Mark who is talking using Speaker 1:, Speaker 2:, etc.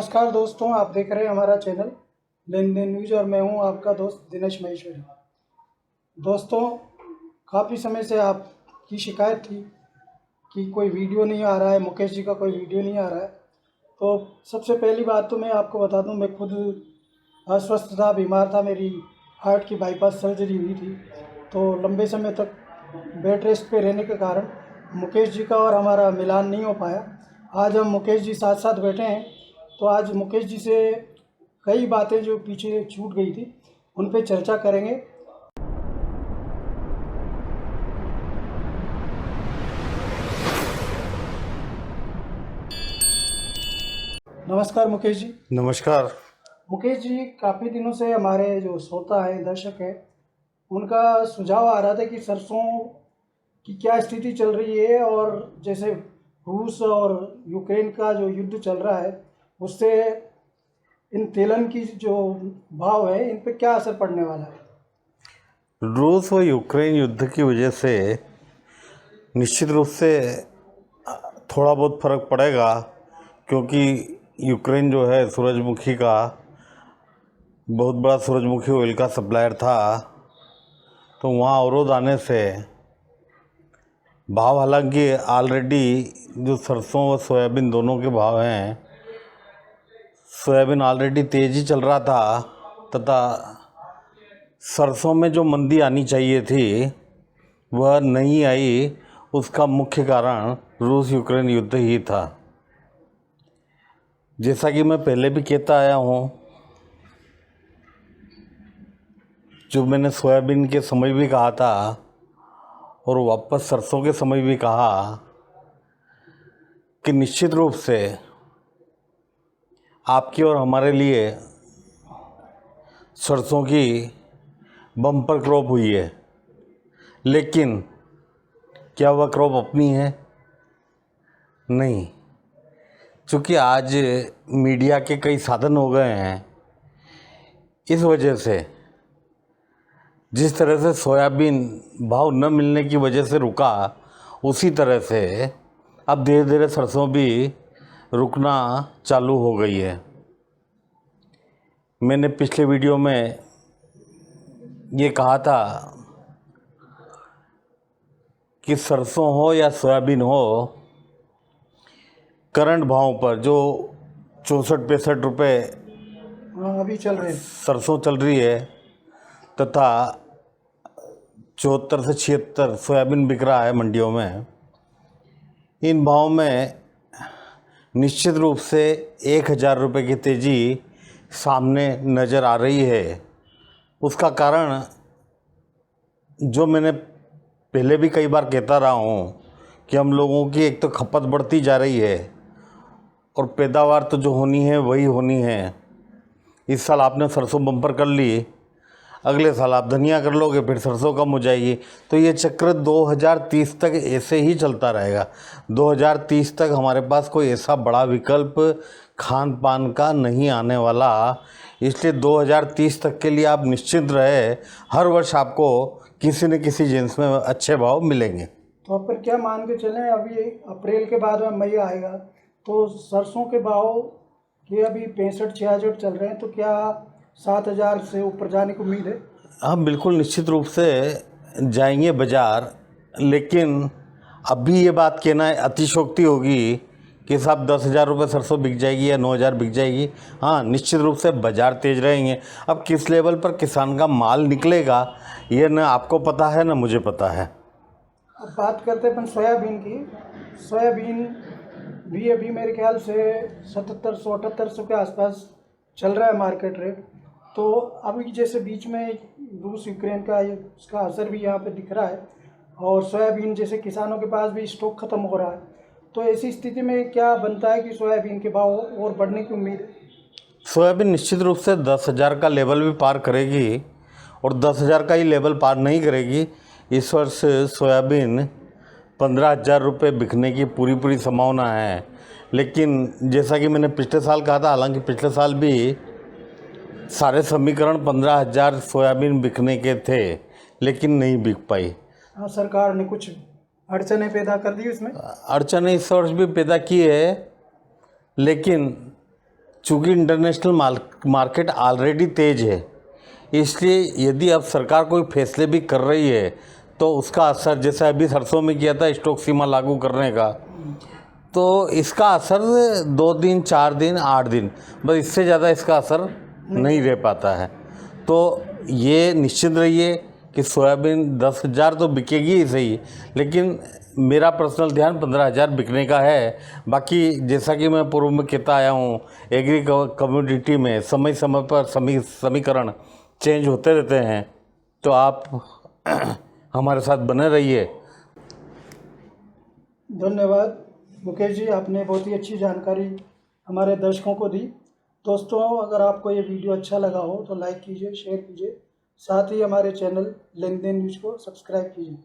Speaker 1: नमस्कार दोस्तों, आप देख रहे हैं हमारा चैनल लेन देन न्यूज और मैं हूं आपका दोस्त दिनेश महेश्वरी। दोस्तों, काफ़ी समय से आपकी शिकायत थी कि कोई वीडियो नहीं आ रहा है, मुकेश जी का कोई वीडियो नहीं आ रहा है। तो सबसे पहली बात तो मैं आपको बता दूं, मैं खुद अस्वस्थ था, बीमार था, मेरी हार्ट की बाईपास सर्जरी हुई थी। तो लंबे समय तक बेड रेस्ट पे रहने के कारण मुकेश जी का और हमारा मिलान नहीं हो पाया। आज हम मुकेश जी साथ साथ बैठे हैं, तो आज मुकेश जी से कई बातें जो पीछे छूट गई थी उन पे चर्चा करेंगे। नमस्कार मुकेश जी।
Speaker 2: नमस्कार।
Speaker 1: मुकेश जी, काफ़ी दिनों से हमारे जो श्रोता हैं, दर्शक हैं, उनका सुझाव आ रहा था कि सरसों की क्या स्थिति चल रही है और जैसे रूस और यूक्रेन का जो युद्ध चल रहा है उससे इन तेलन की जो भाव है इन पे क्या असर पड़ने वाला है।
Speaker 2: रूस और यूक्रेन युद्ध की वजह से निश्चित रूप से थोड़ा बहुत फर्क पड़ेगा, क्योंकि यूक्रेन जो है सूरजमुखी का बहुत बड़ा सूरजमुखी ऑयल का सप्लायर था। तो वहाँ अवरोध आने से भाव, हालांकि ऑलरेडी जो सरसों व सोयाबीन दोनों के भाव हैं, सोयाबीन ऑलरेडी तेज़ ही चल रहा था, तथा सरसों में जो मंदी आनी चाहिए थी वह नहीं आई। उसका मुख्य कारण रूस यूक्रेन युद्ध ही था। जैसा कि मैं पहले भी कहता आया हूँ, जो मैंने सोयाबीन के समय भी कहा था और वापस सरसों के समय भी कहा कि निश्चित रूप से आपके और हमारे लिए सरसों की बम्पर क्रॉप हुई है। लेकिन क्या वह क्रॉप अपनी है? नहीं, क्योंकि आज मीडिया के कई साधन हो गए हैं। इस वजह से जिस तरह से सोयाबीन भाव न मिलने की वजह से रुका, उसी तरह से अब धीरे धीरे सरसों भी रुकना चालू हो गई है। मैंने पिछले वीडियो में ये कहा था कि सरसों हो या सोयाबीन हो, करंट भाव पर जो 64-65 रुपये
Speaker 1: अभी चल रहे हैं,
Speaker 2: सरसों चल रही है तथा 74 से 76 सोयाबीन बिक रहा है मंडियों में, इन भाव में निश्चित रूप से 1000 रुपये की तेज़ी सामने नज़र आ रही है। उसका कारण जो मैंने पहले भी कई बार कहता रहा हूँ कि हम लोगों की एक तो खपत बढ़ती जा रही है और पैदावार तो जो होनी है वही होनी है। इस साल आपने सरसों बम्पर कर ली, अगले साल आप धनिया कर लोगे, फिर सरसों कम हो जाएगी। तो ये चक्र 2030 तक ऐसे ही चलता रहेगा। 2030 तक हमारे पास कोई ऐसा बड़ा विकल्प खान पान का नहीं आने वाला। इसलिए 2030 तक के लिए आप निश्चिंत रहे, हर वर्ष आपको किसी न किसी जिन्स में अच्छे भाव मिलेंगे।
Speaker 1: तो अब फिर क्या मान के चलें, अभी अप्रैल के बाद में मई आएगा तो सरसों के भाव के अभी 65-66 चल रहे हैं, तो क्या 7000 से ऊपर जाने की उम्मीद है?
Speaker 2: हम बिल्कुल निश्चित रूप से जाएंगे बाज़ार, लेकिन अभी ये बात कहना अतिशयोक्ति होगी कि साहब 10,000 रुपये सरसों बिक जाएगी या 9,000 बिक जाएगी। हाँ, निश्चित रूप से बाज़ार तेज़ रहेंगे। अब किस लेवल पर किसान का माल निकलेगा ये न आपको पता है न मुझे पता है।
Speaker 1: अब बात करते हैं अपन सोयाबीन की। सोयाबीन भी अभी मेरे ख्याल से 7700-7800 के आसपास चल रहा है मार्केट रेट। तो अभी जैसे बीच में रूस यूक्रेन का उसका असर भी यहाँ पे दिख रहा है और सोयाबीन जैसे किसानों के पास भी स्टॉक ख़त्म हो रहा है, तो ऐसी स्थिति में क्या बनता है कि सोयाबीन के भाव और बढ़ने की उम्मीद है?
Speaker 2: सोयाबीन निश्चित रूप से 10,000 का लेवल भी पार करेगी और 10,000 का ही लेवल पार नहीं करेगी। इस वर्ष सोयाबीन 15,000 रुपये बिकने की पूरी संभावना है। लेकिन जैसा कि मैंने पिछले साल कहा था, हालांकि पिछले साल भी सारे समीकरण 15,000 सोयाबीन बिकने के थे, लेकिन नहीं बिक पाई।
Speaker 1: हाँ, सरकार ने कुछ अड़चनें पैदा कर दी उसमें।
Speaker 2: अड़चनें इस वर्ष भी पैदा की है, लेकिन चूँकि इंटरनेशनल मार्केट ऑलरेडी तेज़ है, इसलिए यदि अब सरकार कोई फैसले भी कर रही है तो उसका असर, जैसे अभी सरसों में किया था स्टॉक सीमा लागू करने का, तो इसका असर 2 दिन 4 दिन 8 दिन, बस इससे ज़्यादा इसका असर नहीं रह पाता है। तो ये निश्चित रहिए कि सोयाबीन 10,000 तो बिकेगी ही सही, लेकिन मेरा पर्सनल ध्यान 15,000 बिकने का है। बाकी जैसा कि मैं पूर्व में कहता आया हूँ, एग्री कम्योडिटी में समय समय पर समीकरण चेंज होते रहते हैं, तो आप हमारे साथ बने रहिए।
Speaker 1: धन्यवाद मुकेश जी, आपने बहुत ही अच्छी जानकारी हमारे दर्शकों को दी। दोस्तों, अगर आपको ये वीडियो अच्छा लगा हो तो लाइक कीजिए, शेयर कीजिए, साथ ही हमारे चैनल लेन देन न्यूज़ को सब्सक्राइब कीजिए।